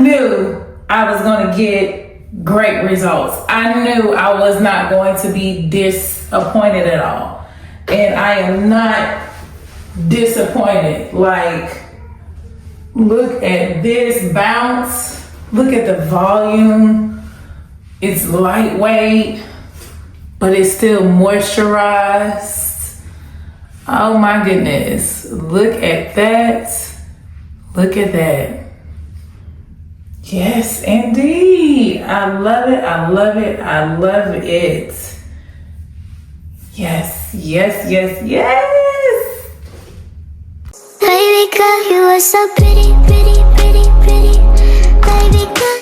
knew I was going to get great results. I knew I was not going to be disappointed at all. And I am not disappointed. Like, look at this bounce. Look at the volume. It's lightweight, but it's still moisturized. Oh my goodness. Look at that. Look at that. Yes, indeed. I love it. I love it. I love it. Yes, yes, yes, yes. Baby girl, you are so pretty, pretty, pretty, pretty. Baby girl.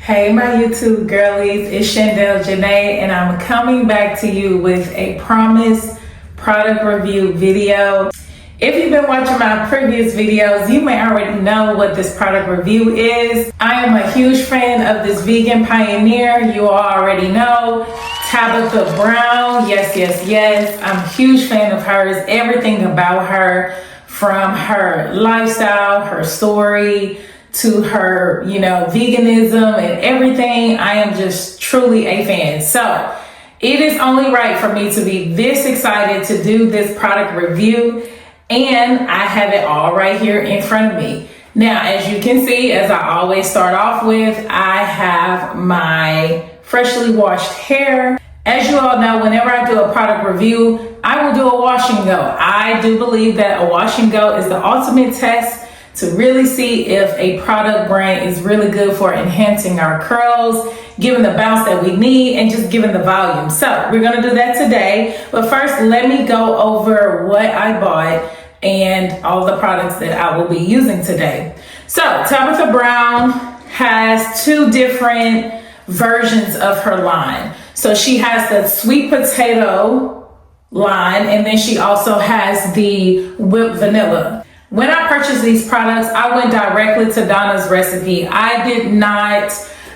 Hey, my YouTube girlies, it's Shandale Janee, and I'm coming back to you with a promised product review video. If you've been watching my previous videos, you may already know what this product review is. I am a huge fan of this vegan pioneer. You all already know Tabitha Brown. Yes, yes, yes. I'm a huge fan of hers. Everything about her, from her lifestyle, her story, to her, veganism and everything. I am just truly a fan. So it is only right for me to be this excited to do this product review. And I have it all right here in front of me. Now, as you can see, as I always start off with, I have my freshly washed hair. As you all know, whenever I do a product review, I will do a wash and go. I do believe that a wash and go is the ultimate test to really see if a product brand is really good for enhancing our curls, giving the bounce that we need, and just giving the volume. So we're gonna do that today. But first, let me go over what I bought and all the products that I will be using today. So Tabitha Brown has two different versions of her line. So she has the sweet potato line, and then she also has the whipped vanilla. When I purchased these products, I went directly to Donna's Recipe. I did not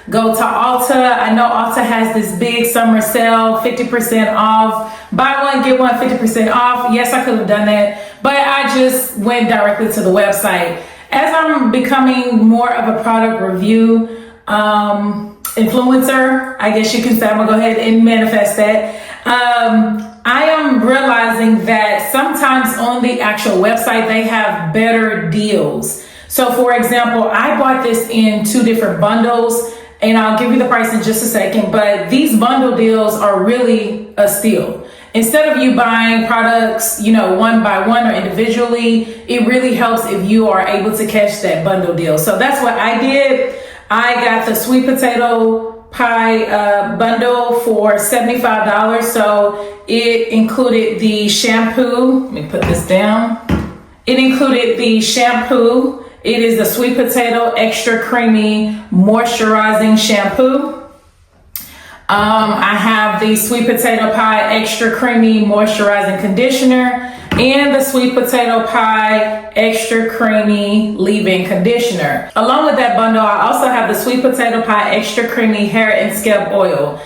go to Ulta. I know Ulta has this big summer sale, 50% off. Buy one, get one, 50% off. Yes, I could have done that, but I just went directly to the website. As I'm becoming more of a product review influencer, I guess you can say, I'm gonna go ahead and manifest that. I am realizing that sometimes on the actual website, they have better deals. So for example, I bought this in two different bundles, and I'll give you the price in just a second, but these bundle deals are really a steal. Instead of you buying products, one by one or individually, it really helps if you are able to catch that bundle deal. So that's what I did. I got the sweet potato pie bundle for $75. So it included the shampoo. Let me put this down. It included the shampoo. It is the sweet potato extra creamy moisturizing shampoo. I have the sweet potato pie extra creamy moisturizing conditioner and the sweet potato pie extra creamy leave-in conditioner. Along with that bundle, I also have the sweet potato pie extra creamy hair and scalp oil.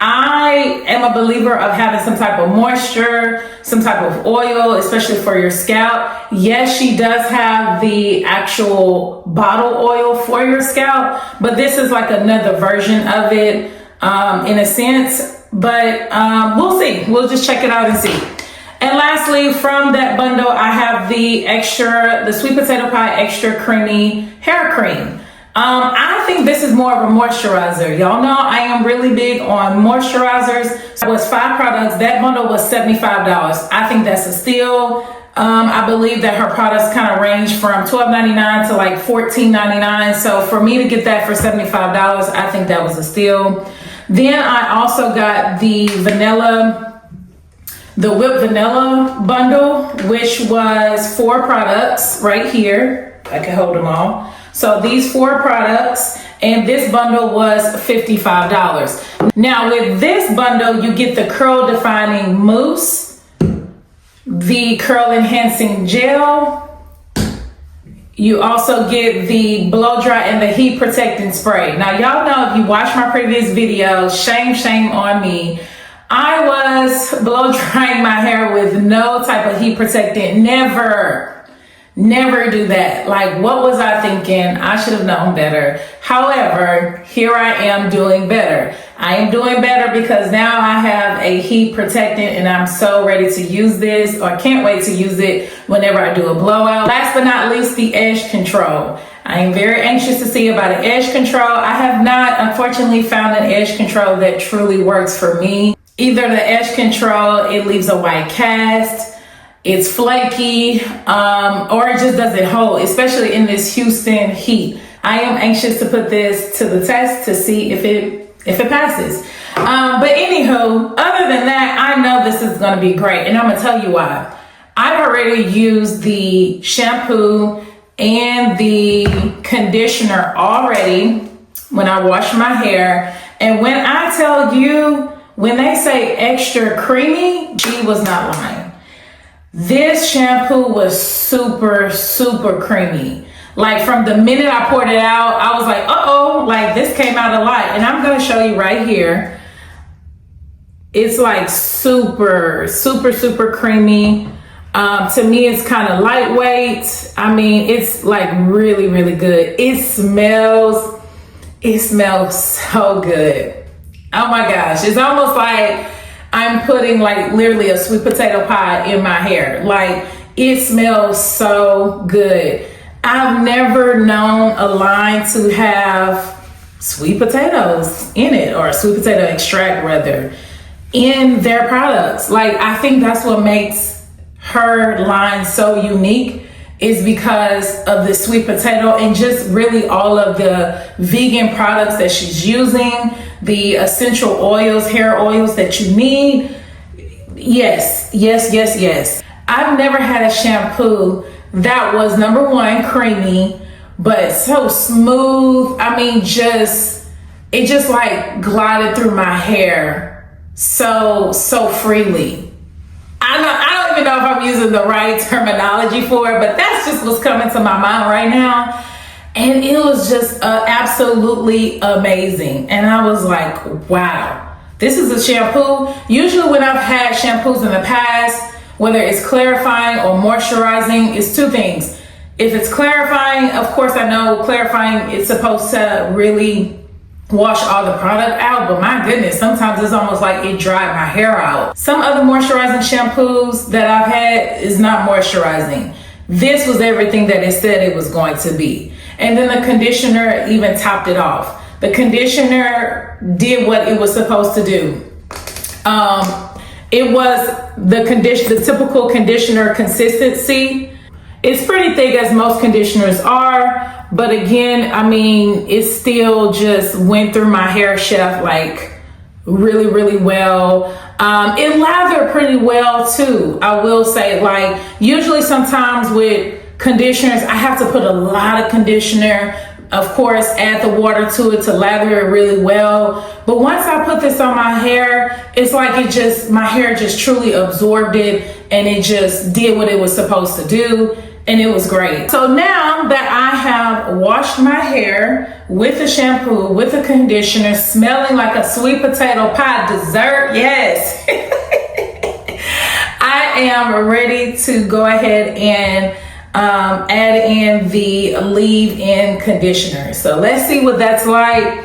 I am a believer of having some type of moisture, some type of oil, especially for your scalp. Yes, she does have the actual bottle oil for your scalp, but this is like another version of it in a sense, but we'll see. We'll just check it out and see. And lastly, from that bundle, I have the sweet potato pie extra creamy hair cream. I think this is more of a moisturizer. Y'all know I am really big on moisturizers. It was 5 products. That bundle was $75. I think that's a steal. I believe that her products kind of range from $12.99 to like $14.99. So for me to get that for $75, I think that was a steal. Then I also got the whipped vanilla bundle, which was 4 products right here. I can hold them all. So these 4 products, and this bundle was $55. Now with this bundle, you get the curl defining mousse, the curl enhancing gel. You also get the blow dry and the heat protecting spray. Now y'all know, if you watch my previous videos, shame on me. I was blow drying my hair with no type of heat protectant. Never do that. Like, what was I thinking? I should have known better. However, here I am doing better. I am doing better because now I have a heat protectant and I'm so ready to use this, or can't wait to use it whenever I do a blowout. Last but not least, the edge control. I am very anxious to see about an edge control. I have not, unfortunately, found an edge control that truly works for me. Either the edge control, it leaves a white cast, it's flaky, or it just doesn't hold, especially in this Houston heat. I am anxious to put this to the test to see if it passes. But anywho, other than that, I know this is gonna be great, and I'm gonna tell you why. I've already used the shampoo and the conditioner already when I wash my hair. And when I tell you, when they say extra creamy, she was not lying. This shampoo was super, super creamy. Like, from the minute I poured it out, I was like, uh-oh, like this came out a lot. And I'm gonna show you right here. It's like super, super, super creamy. To me, it's kind of lightweight. I mean, it's like really, really good. It smells so good. Oh my gosh. It's almost like I'm putting like literally a sweet potato pie in my hair. Like, it smells so good. I've never known a line to have sweet potatoes in it, or sweet potato extract rather, in their products. Like, I think that's what makes her line so unique, is because of the sweet potato and just really all of the vegan products that she's using, the essential oils, hair oils that you need. Yes, yes, yes, yes. I've never had a shampoo that was, number one, creamy, but so smooth. I mean, it just like glided through my hair so freely. I don't even know if I'm using the right terminology for it, but that's just what's coming to my mind right now. And it was just absolutely amazing. And I was like, wow, this is a shampoo. Usually when I've had shampoos in the past, whether it's clarifying or moisturizing, it's two things. If it's clarifying, of course, I know clarifying is supposed to really wash all the product out, but my goodness, sometimes it's almost like it dried my hair out. Some other moisturizing shampoos that I've had is not moisturizing. This was everything that it said it was going to be. And then the conditioner even topped it off. The conditioner did what it was supposed to do. It was the typical conditioner consistency. It's pretty thick, as most conditioners are, but again, I mean, it still just went through my hair shaft like really, really well. It lathered pretty well too, I will say. Like, usually sometimes with conditioners, I have to put a lot of conditioner, of course, add the water to it to lather it really well. But once I put this on my hair, it's like my hair just truly absorbed it, and it just did what it was supposed to do. And it was great. So now that I have washed my hair with the shampoo, with the conditioner, smelling like a sweet potato pie dessert, yes, I am ready to go ahead and add in the leave-in conditioner. So let's see what that's like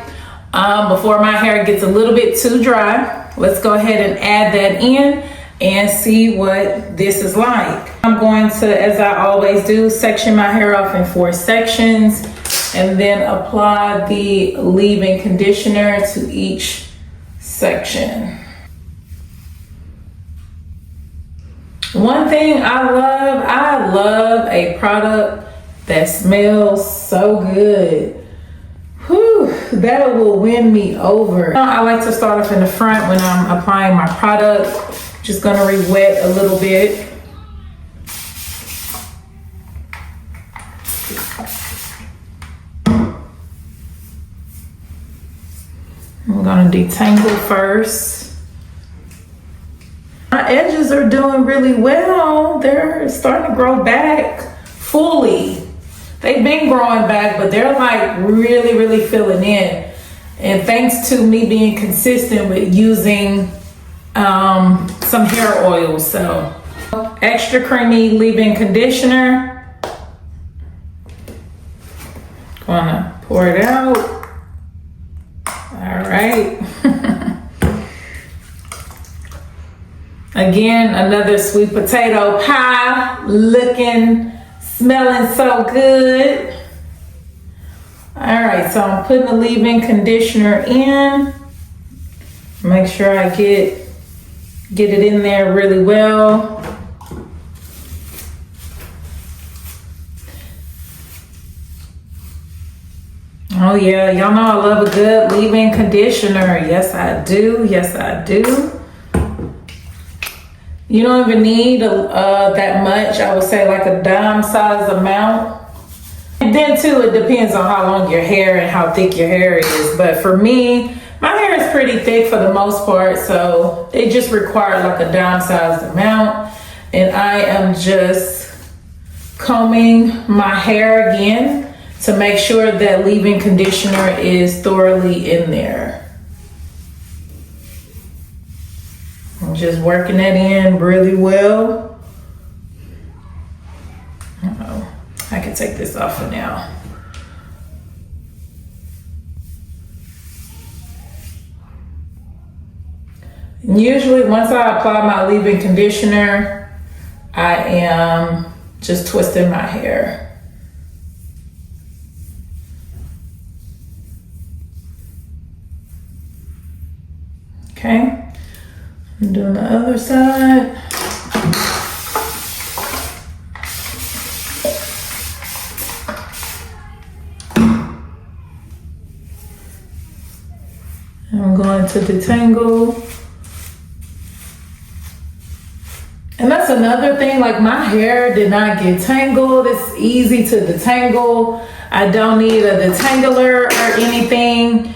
before my hair gets a little bit too dry. Let's go ahead and add that in and see what this is like. I'm going to, as I always do, section my hair off in 4 sections and then apply the leave-in conditioner to each section. One thing I love a product that smells so good. Whew, that will win me over. I like to start off in the front when I'm applying my product. Just gonna re-wet a little bit. I'm gonna detangle first. My edges are doing really well. They're starting to grow back fully. They've been growing back, but they're like really, really filling in. And thanks to me being consistent with using some hair oil. So extra creamy leave-in conditioner, gonna pour it out. All right. Again, another sweet potato pie, looking, smelling so good. All right, so I'm putting the leave-in conditioner in. Make sure I get it in there really well. Oh yeah, y'all know I love a good leave-in conditioner. Yes, I do. Yes, I do. You don't even need that much. I would say like a dime size amount. And then too, it depends on how long your hair and how thick your hair is. But for me, my hair is pretty thick for the most part, so it just required like a dime sized amount. And I am just combing my hair again to make sure that leave-in conditioner is thoroughly in there. I'm just working that in really well. Uh-oh. I can take this off for now. And usually once I apply my leave-in conditioner, I am just twisting my hair. Okay, I'm doing the other side. I'm going to detangle. And that's another thing, like my hair did not get tangled. It's easy to detangle. I don't need a detangler or anything.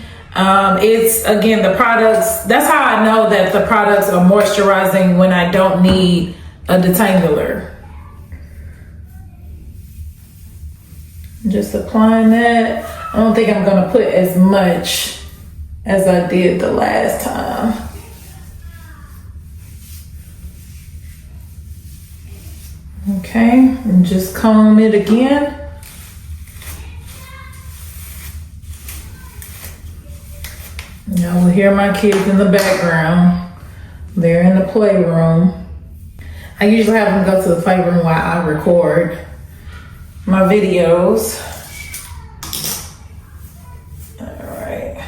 It's, again, the products, that's how I know that the products are moisturizing when I don't need a detangler. Just applying that. I don't think I'm gonna put as much as I did the last time. Okay, and just comb it again. Now we'll hear my kids in the background. They're in the playroom. I usually have them go to the playroom while I record my videos. All right.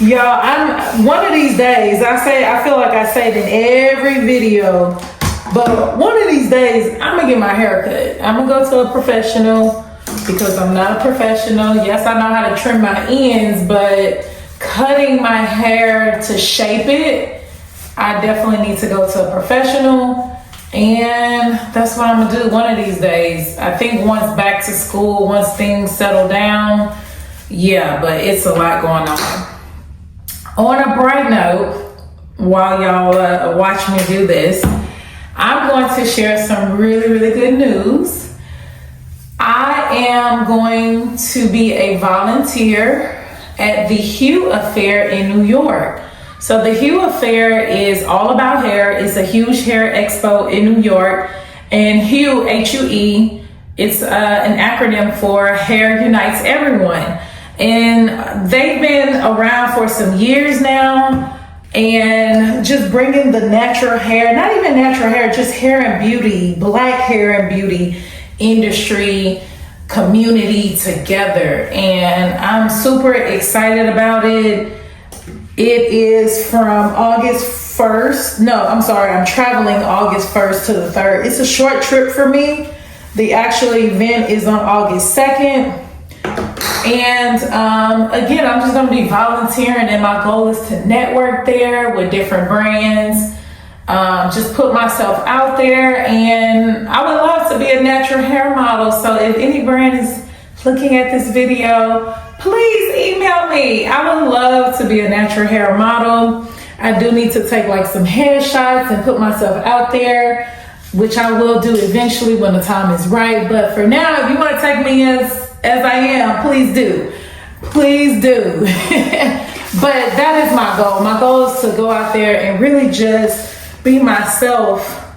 Y'all, I'm one of these days, I feel like I say it in every video, but one of these days I'm gonna get my hair cut. I'm gonna go to a professional because I'm not a professional. Yes, I know how to trim my ends, but cutting my hair to shape it, I definitely need to go to a professional, and that's what I'm gonna do one of these days. I think once back to school, once things settle down, yeah, but it's a lot going on. On a bright note, while y'all watch me do this, I'm going to share some really, really good news. I am going to be a volunteer at the Hue Affair in New York. So the Hue Affair is all about hair. It's a huge hair expo in New York. And Hue, H-U-E, it's an acronym for Hair Unites Everyone. And they've been around for some years now, and just bringing the natural hair, not even natural hair, just hair and beauty, black hair and beauty industry community together. And I'm super excited about it. It is from August 1st. No, I'm sorry, I'm traveling August 1st to the 3rd. It's a short trip for me. The actual event is on August 2nd. And again, I'm just gonna be volunteering, and my goal is to network there with different brands, just put myself out there, and I would love to be a natural hair model. So if any brand is looking at this video, please email me. I would love to be a natural hair model. I do need to take like some headshots and put myself out there, which I will do eventually when the time is right. But for now, if you want to take me as I am, please do. Please do. But that is my goal. My goal is to go out there and really just be myself.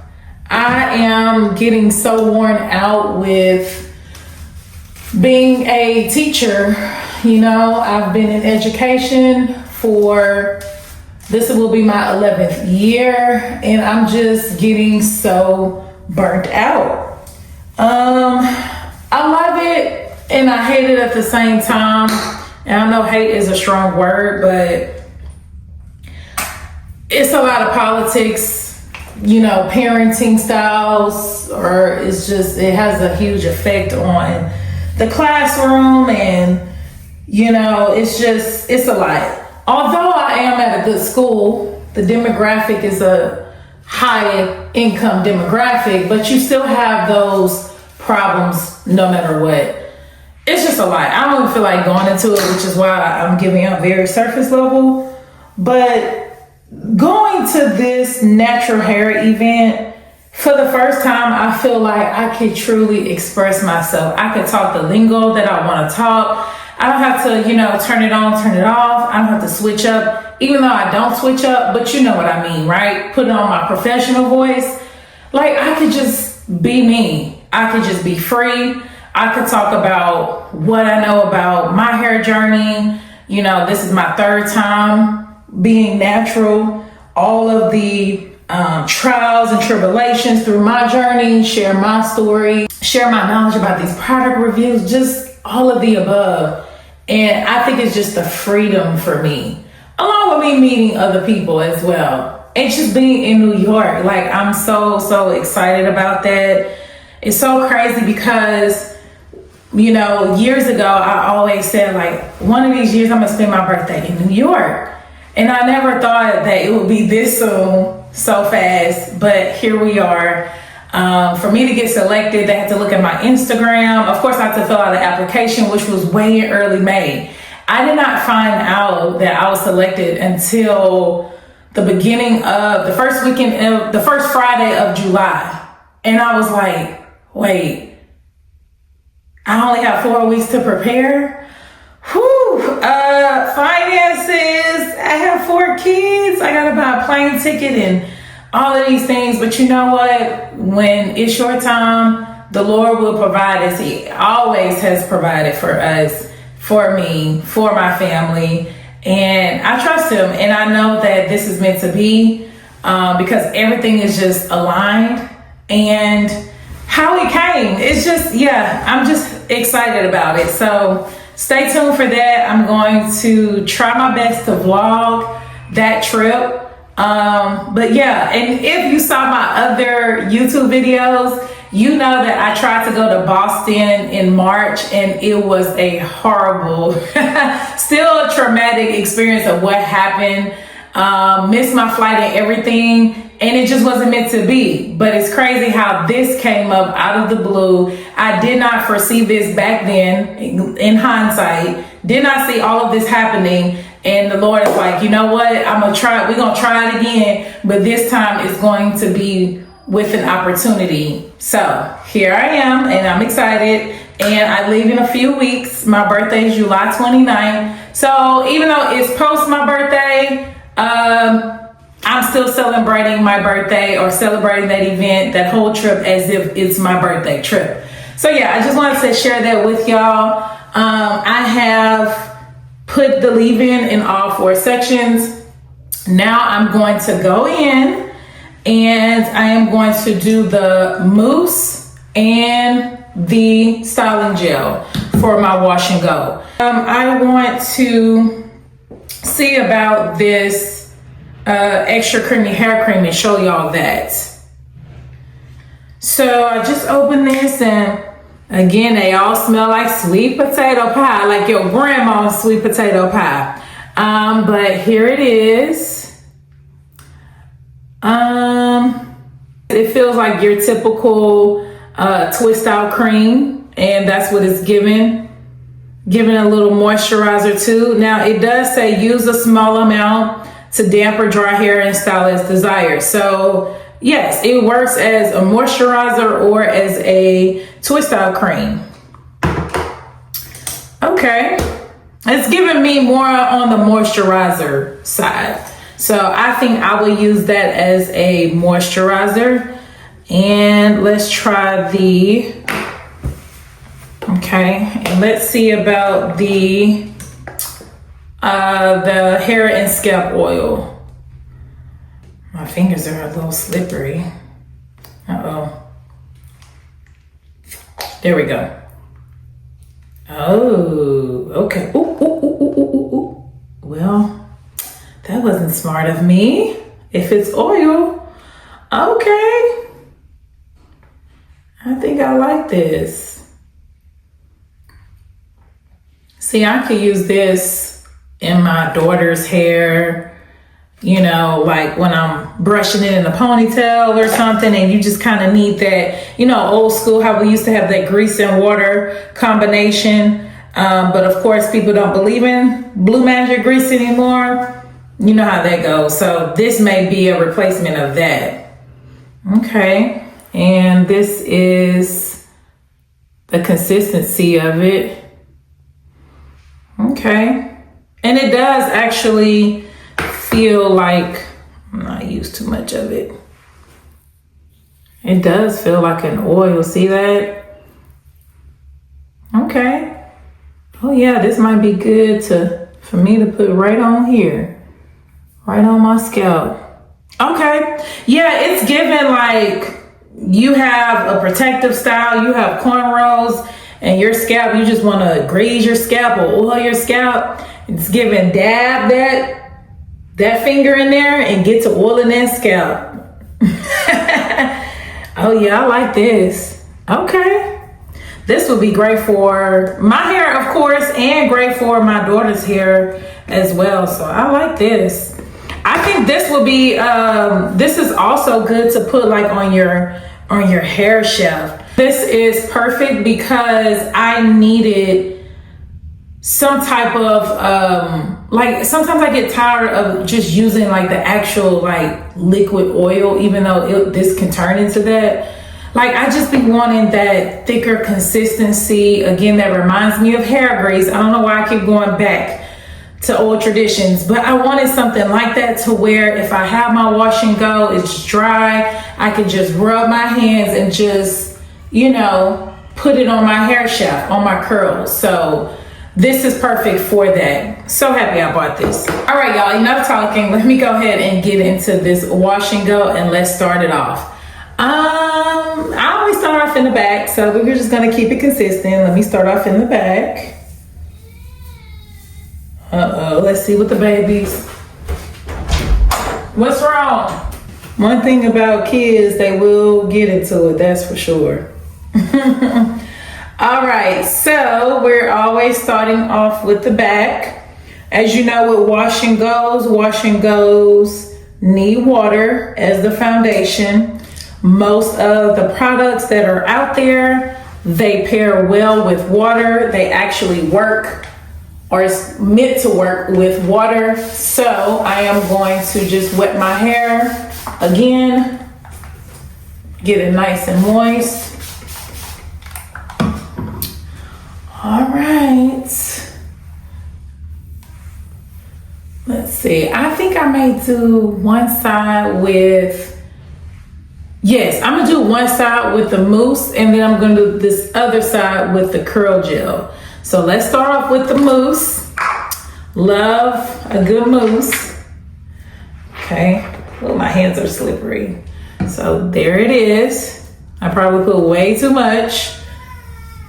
I am getting so worn out with being a teacher. You know, I've been in education for, this will be my 11th year, and I'm just getting so burnt out. I love it and I hate it at the same time. And I know hate is a strong word, but it's a lot of politics, you know, parenting styles, or it's just, it has a huge effect on the classroom, and you know, it's a lot. Although I am at a good school, the demographic is a high income demographic, but you still have those problems no matter what. It's just a lot. I don't even feel like going into it, which is why I'm giving up very surface level. But going to this natural hair event, for the first time, I feel like I could truly express myself. I could talk the lingo that I want to talk. I don't have to, you know, turn it on, turn it off. I don't have to switch up, even though I don't switch up, but you know what I mean, right? Put on my professional voice. Like, I could just be me. I could just be free. I could talk about what I know about my hair journey. You know, this is my third time being natural. All of the trials and tribulations through my journey, share my story, share my knowledge about these product reviews, just all of the above. And I think it's just the freedom for me, along with me meeting other people as well. And just being in New York, like, I'm so excited about that. It's so crazy because, you know, years ago, I always said, like, one of these years I'm gonna spend my birthday in New York. And I never thought that it would be this soon, so fast, but here we are. For me to get selected, they had to look at my Instagram. Of course, I had to fill out an application, which was way in early May. I did not find out that I was selected until the beginning of the first weekend of the first Friday of July. And I was like, wait, I only have 4 weeks to prepare. Finances, I have 4 kids. I gotta buy a plane ticket and all of these things. But you know what? When it's your time, the Lord will provide, as He always has provided for us, for me, for my family. And I trust Him. And I know that this is meant to be, because everything is just aligned. And how it came, it's just, yeah, I'm just excited about it. So stay tuned for that. I'm going to try my best to vlog that trip. But yeah, and if you saw my other YouTube videos, you know that I tried to go to Boston in March, and it was a horrible, still a traumatic experience of what happened. Missed my flight and everything. And it just wasn't meant to be. But it's crazy how this came up out of the blue. I did not foresee this back then, in hindsight. Did not see all of this happening. And the Lord is like, you know what? We're going to try it again. But this time it's going to be with an opportunity. So here I am, and I'm excited. And I leave in a few weeks. My birthday is July 29th. So even though it's post my birthday, I'm still celebrating my birthday, or celebrating that event, that whole trip, as if it's my birthday trip. So yeah, I just wanted to share that with y'all. I have put the leave-in in all 4 sections. Now I'm going to go in, and I am going to do the mousse and the styling gel for my wash and go. I want to see about this extra creamy hair cream and show y'all that. So I just opened this, and again, they all smell like sweet potato pie, like your grandma's sweet potato pie. But here it is. It feels like your typical twist out cream, and that's what it's giving a little moisturizer too. Now it does say use a small amount to damper dry hair and style as desired. So yes, it works as a moisturizer or as a twist out cream. Okay, it's giving me more on the moisturizer side. So I think I will use that as a moisturizer. And let's try okay, and let's see about the hair and scalp oil. My fingers are a little slippery. Uh-oh. There we go. Oh, okay. Ooh, ooh, ooh, ooh, ooh, ooh. Well, that wasn't smart of me. If it's oil, okay. I think I like this. See, I could use this in my daughter's hair, you know, like when I'm brushing it in a ponytail or something, and you just kind of need that, you know, old school, how we used to have that grease and water combination. But of course, people don't believe in Blue Magic grease anymore. You know how that goes. So this may be a replacement of that. Okay. And this is the consistency of it. Okay. And it does actually feel like, I'm not used too much of it. It does feel like an oil. See that? Okay. Oh yeah, this might be good for me to put right on here. Right on my scalp. Okay. Yeah, it's given like you have a protective style, you have cornrows, and your scalp, you just want to graze your scalp or oil your scalp. It's giving dab that finger in there and get to oiling that scalp. Oh yeah, I like this. Okay. This would be great for my hair, of course, and great for my daughter's hair as well. So I like this. I think this will be, this is also good to put like on your hair shaft. This is perfect because I needed some type of, like sometimes I get tired of just using like the actual like liquid oil, even though this can turn into that. Like I just be wanting that thicker consistency. Again, that reminds me of hair grease. I don't know why I keep going back to old traditions, but I wanted something like that to where if I have my wash and go, it's dry, I could just rub my hands and just, you know, put it on my hair shaft, on my curls. So this is perfect for that. So happy I bought this. All right, y'all, enough talking. Let me go ahead and get into this wash and go and let's start it off. I always start off in the back, so we're just gonna keep it consistent. Let me start off in the back. Uh-oh, let's see what the babies. What's wrong? One thing about kids, they will get into it, that's for sure. All right, so we're always starting off with the back. As you know, with wash and goes need water as the foundation. Most of the products that are out there, they pair well with water. They actually work, or it's meant to work with water. So I am going to just wet my hair again, get it nice and moist. All right. Let's see. I think I may do one side with, yes, I'm gonna do one side with the mousse, and then I'm gonna do this other side with the curl gel. So let's start off with the mousse. Love a good mousse. Okay. Oh, my hands are slippery. So there it is. I probably put way too much.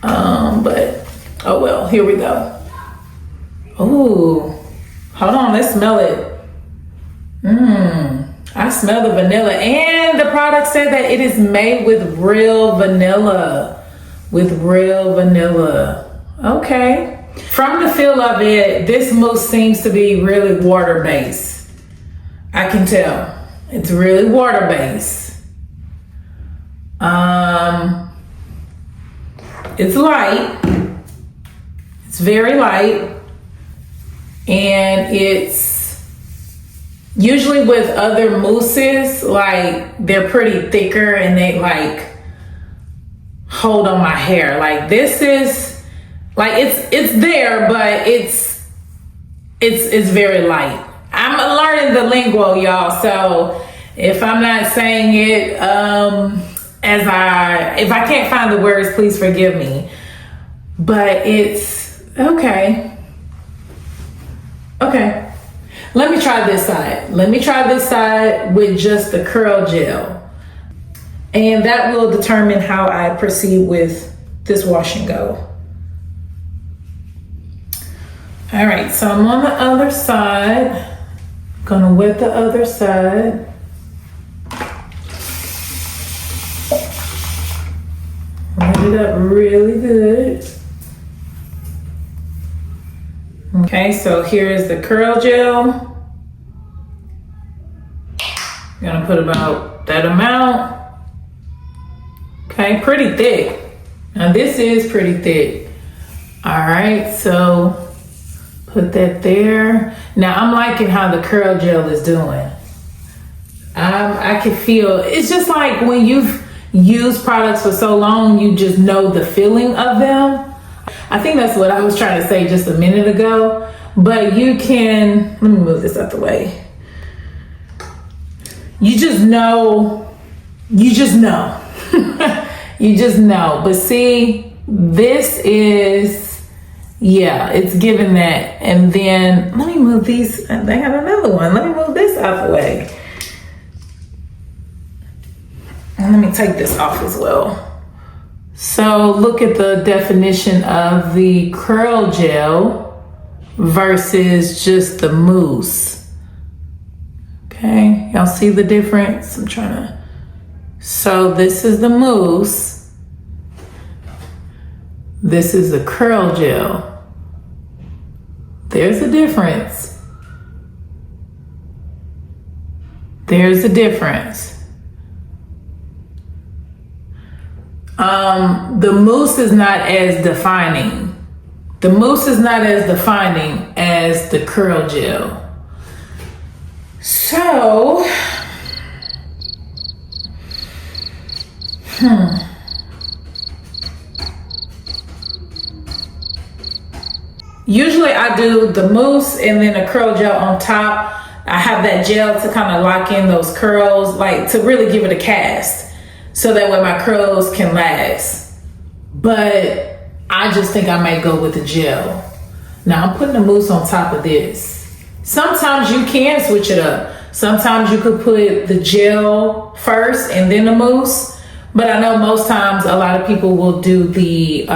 But oh well, here we go. Ooh. Hold on, let's smell it. I smell the vanilla, and the product said that it is made with real vanilla. Okay. From the feel of it, this mousse seems to be really water-based. I can tell. It's really water-based. It's light. It's very light. And it's usually with other mousses, like they're pretty thicker and they like hold on my hair. Like this is like it's there, but it's very light. I'm learning the lingo, y'all. So if I'm not saying it if I can't find the words, please forgive me. But it's okay. Okay. Let me try this side. Let me try this side with just the curl gel. And that will determine how I proceed with this wash and go. All right, so I'm on the other side. Gonna wet the other side. Wet it up really good. Okay, so here is the curl gel. I'm gonna put about that amount. Okay, pretty thick. Now this is pretty thick. All right, so put that there. Now I'm liking how the curl gel is doing. I can feel, it's just like when you've used products for so long, you just know the feeling of them. I think that's what I was trying to say just a minute ago, but you can, let me move this out the way. You just know, you just know. You just know. But see, this is, yeah, it's giving that. And then let me move these. They have another one. Let me move this out the way. And let me take this off as well. So look at the definition of the curl gel versus just the mousse. Okay, y'all see the difference? I'm trying to. So this is the mousse. This is the curl gel. There's a difference. There's a difference. The mousse is not as defining. The mousse is not as defining as the curl gel. So, usually I do the mousse and then a curl gel on top. I have that gel to kind of lock in those curls, like to really give it a cast, so that way my curls can last. But I just think I might go with the gel. Now I'm putting the mousse on top of this. Sometimes you can switch it up. Sometimes you could put the gel first and then the mousse. But I know most times a lot of people will do the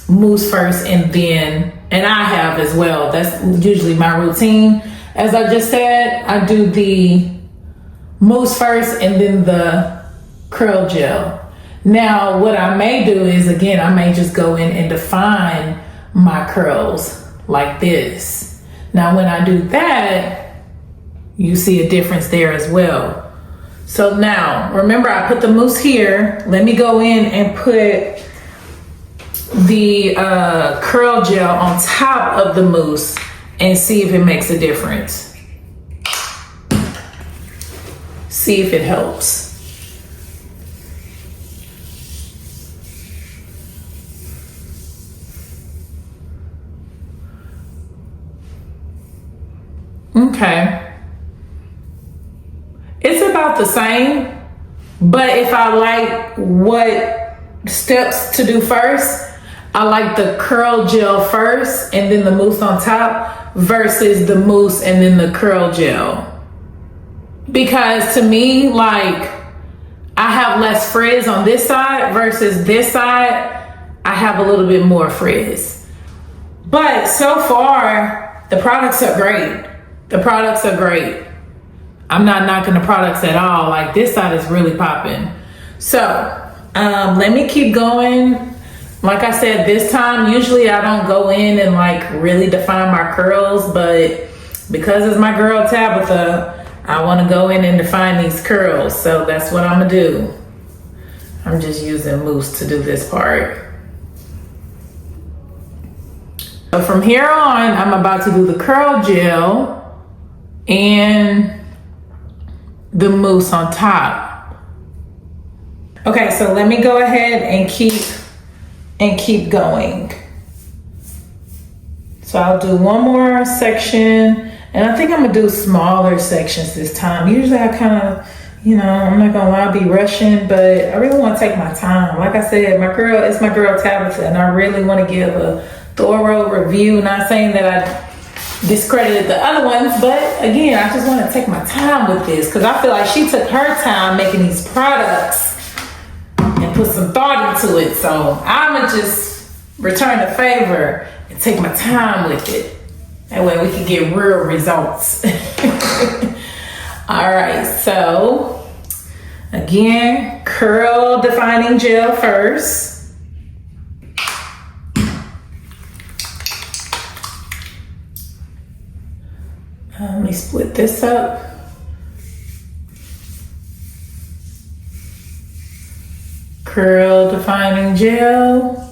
mousse first and then, and I have as well. That's usually my routine. As I just said, I do the mousse first and then the curl gel. Now, what I may do is, again, I may just go in and define my curls like this. Now, when I do that, you see a difference there as well. So now, remember I put the mousse here. Let me go in and put the curl gel on top of the mousse and see if it makes a difference. See if it helps. Okay. It's about the same, but if I like what steps to do first, I like the curl gel first and then the mousse on top versus the mousse and then the curl gel. Because to me, like, I have less frizz on this side versus this side, I have a little bit more frizz. But so far, the products are great. The products are great. I'm not knocking the products at all. Like, this side is really popping. So, let me keep going. Like I said, this time, usually I don't go in and like really define my curls, but because it's my girl Tabitha, I want to go in and define these curls. So that's what I'm gonna do. I'm just using mousse to do this part. So from here on, I'm about to do the curl gel and the mousse on top. Okay, so let me go ahead and keep going. So I'll do one more section And I think I'm gonna do smaller sections this time. Usually I kind of, you know, I'm not gonna lie, I'll be rushing, but I really want to take my time. Like I said, it's my girl Tabitha, and I really want to give a thorough review. Not saying that I discredited the other ones, but again, I just want to take my time with this because I feel like she took her time making these products and put some thought into it. So I'm gonna just return the favor and take my time with it. That way we can get real results. All right, so again, curl defining gel first. Let me split this up. Curl defining gel.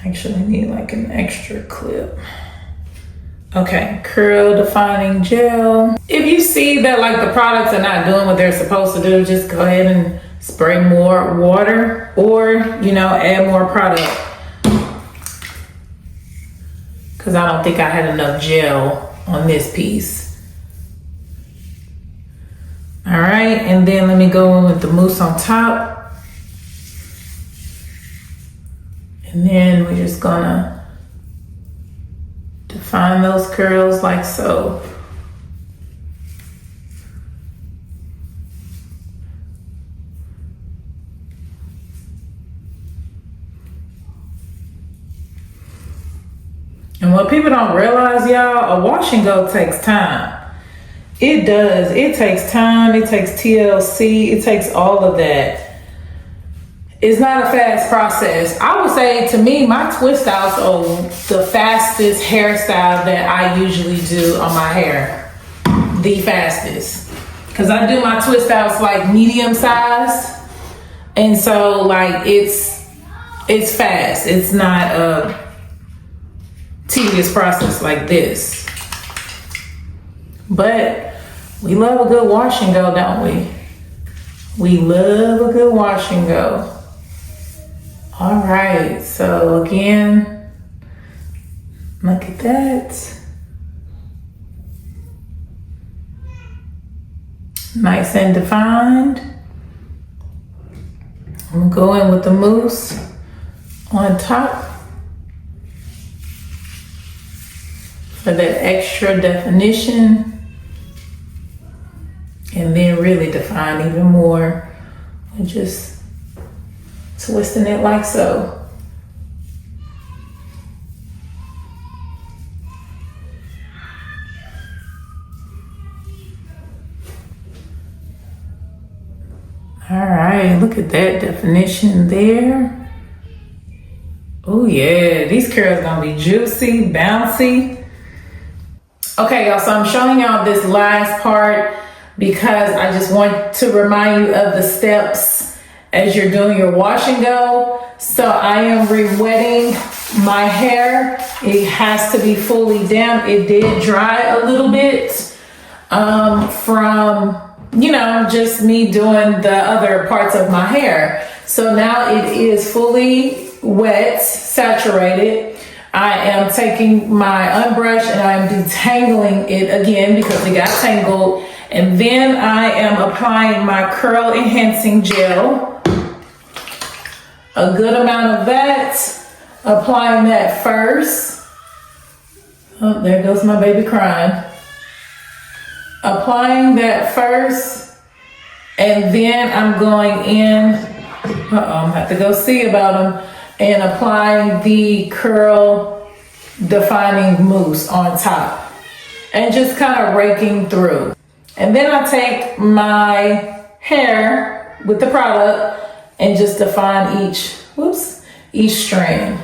Actually need like an extra clip. Okay, curl defining gel. If you see that like the products are not doing what they're supposed to do, just go ahead and spray more water or, you know, add more product. Because I don't think I had enough gel on this piece. All right, and then let me go in with the mousse on top. And then we're just gonna define those curls like so. And what people don't realize, y'all, a wash and go takes time. It does. It takes time. It takes TLC. It takes all of that. It's not a fast process. I would say, to me, my twist outs are the fastest hairstyle that I usually do on my hair. The fastest. Because I do my twist outs like medium size. And so like it's fast. It's not a tedious process like this. But we love a good wash and go, don't we? We love a good wash and go. All right, so again, look at that. Nice and defined. I'm gonna go in with the mousse on top for that extra definition. And then really define even more. And just twisting it like so. All right, look at that definition there. Oh yeah, these curls gonna be juicy, bouncy. Okay, y'all, so I'm showing y'all this last part because I just want to remind you of the steps as you're doing your wash and go. So I am re-wetting my hair. It has to be fully damp. It did dry a little bit from, you know, just me doing the other parts of my hair. So now it is fully wet, saturated. I am taking my unbrush and I'm detangling it again because it got tangled. And then I am applying my curl enhancing gel. A good amount of that. Applying that first. Oh, there goes my baby crying. Applying that first. And then I'm going in. I'm gonna have to go see about them. And applying the curl defining mousse on top. And just kind of raking through. And then I take my hair with the product and just define each strand.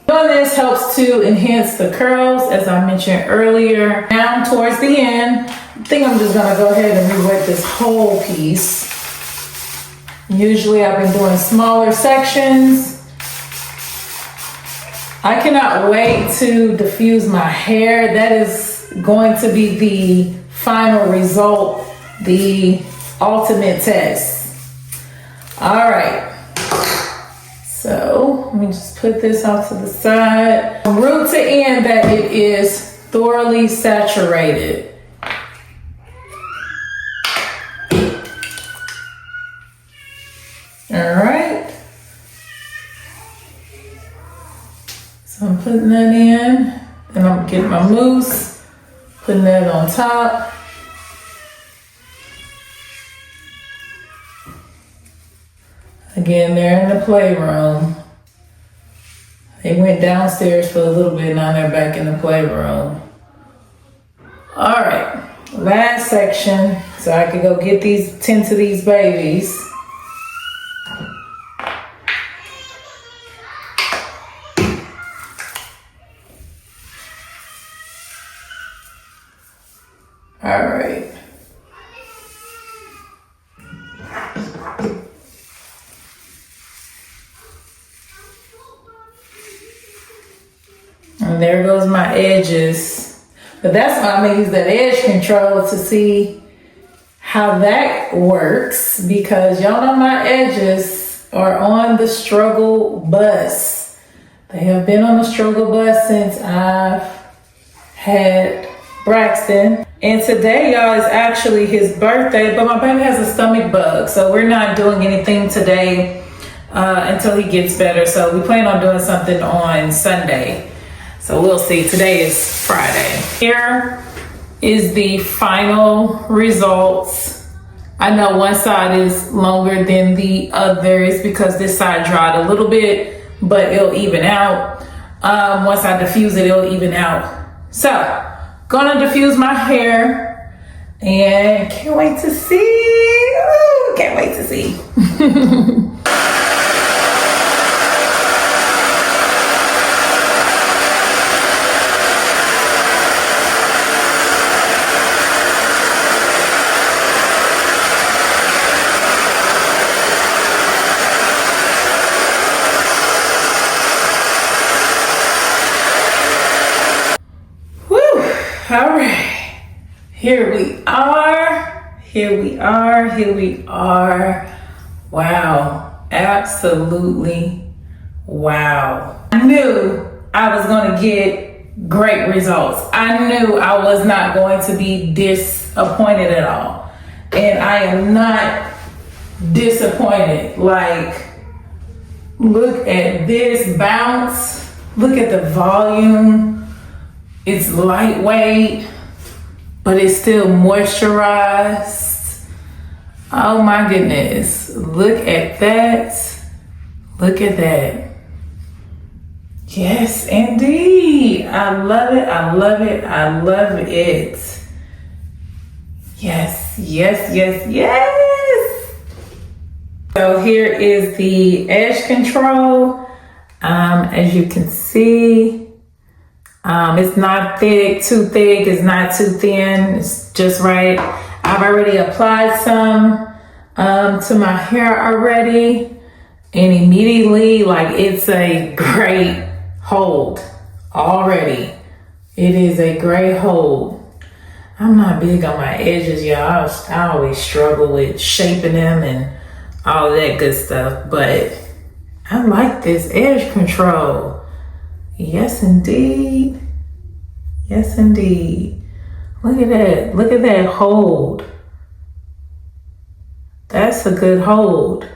Doing this helps to enhance the curls, as I mentioned earlier. Down towards the end, I think I'm just gonna go ahead and re-wet this whole piece. Usually I've been doing smaller sections. I cannot wait to diffuse my hair. That is going to be the final result, the ultimate test. All right. So let me just put this off to the side. From root to end, that it is thoroughly saturated. All right. So I'm putting that in, and I'm getting my mousse, putting that on top. Again, they're in the playroom. They went downstairs for a little bit, now they're back in the playroom. All right, last section, so I can go tend to these babies. All right. And there goes my edges. But that's why I'm gonna use that edge control to see how that works, because y'all know my edges are on the struggle bus. They have been on the struggle bus since I've had Braxton. And today, y'all, is actually his birthday, but my baby has a stomach bug, so we're not doing anything today until he gets better. So we plan on doing something on Sunday. So we'll see. Today is Friday. Here is the final results. I know one side is longer than the others because this side dried a little bit, but it'll even out. Once I diffuse it, it'll even out. So, gonna diffuse my hair and can't wait to see. Ooh, can't wait to see. All right, here we are. Wow, absolutely wow. I knew I was gonna get great results. I knew I was not going to be disappointed at all. And I am not disappointed. Like, look at this bounce. Look at the volume. It's lightweight, but it's still moisturized. Oh my goodness. Look at that. Look at that. Yes, indeed. I love it. I love it. I love it. Yes, yes, yes, yes. So here is the edge control. As you can see, it's not too thick, it's not too thin, it's just right. I've already applied some to my hair already, and immediately, like, it's a great hold already. It is a great hold. I'm not big on my edges, y'all. I always struggle with shaping them and all that good stuff, but I like this edge control. Yes, indeed. Yes, indeed. Look at that. Look at that hold. That's a good hold.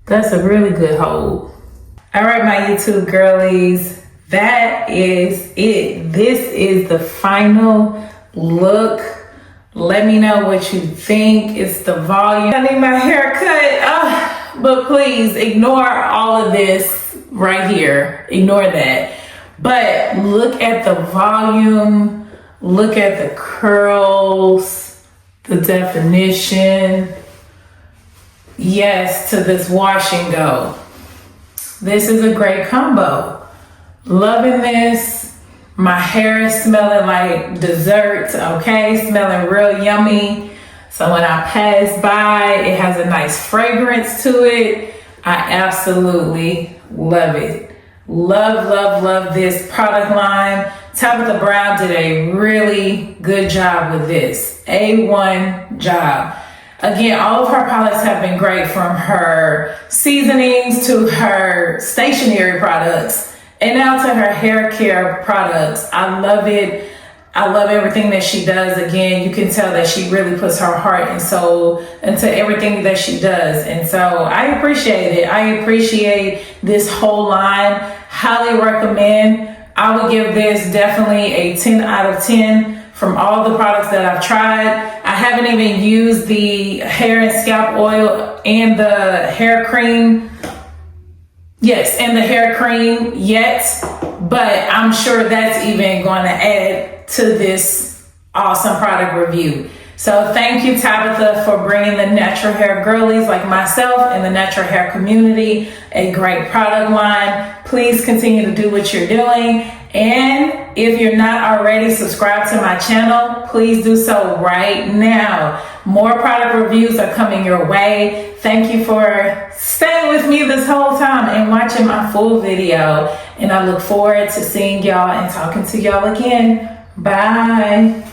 That's a really good hold. All right, my YouTube girlies, that is it. This is the final look. Let me know what you think. It's the volume. I need my hair cut, but please ignore all of this right here. Ignore that. But look at the volume. Look at the curls, the definition. Yes, to this wash and go. This is a great combo. Loving this. My hair is smelling like dessert, okay? Smelling real yummy. So when I pass by, it has a nice fragrance to it. I absolutely love it. Love, love, love this product line. Tabitha Brown did a really good job with this. A1 job. Again, all of her products have been great, from her seasonings to her stationery products and now to her hair care products. I love it. I love everything that she does. Again, you can tell that she really puts her heart and soul into everything that she does. And so I appreciate it. I appreciate this whole line. Highly recommend. I would give this definitely a 10 out of 10 from all the products that I've tried. I haven't even used the hair and scalp oil and the hair cream. Yes, and the hair cream yet, but I'm sure that's even going to add to this awesome product review. So thank you, Tabitha, for bringing the natural hair girlies like myself and the natural hair community a great product line. Please continue to do what you're doing. And if you're not already subscribed to my channel, please do so right now. More product reviews are coming your way. Thank you for staying with me this whole time and watching my full video. And I look forward to seeing y'all and talking to y'all again. Bye.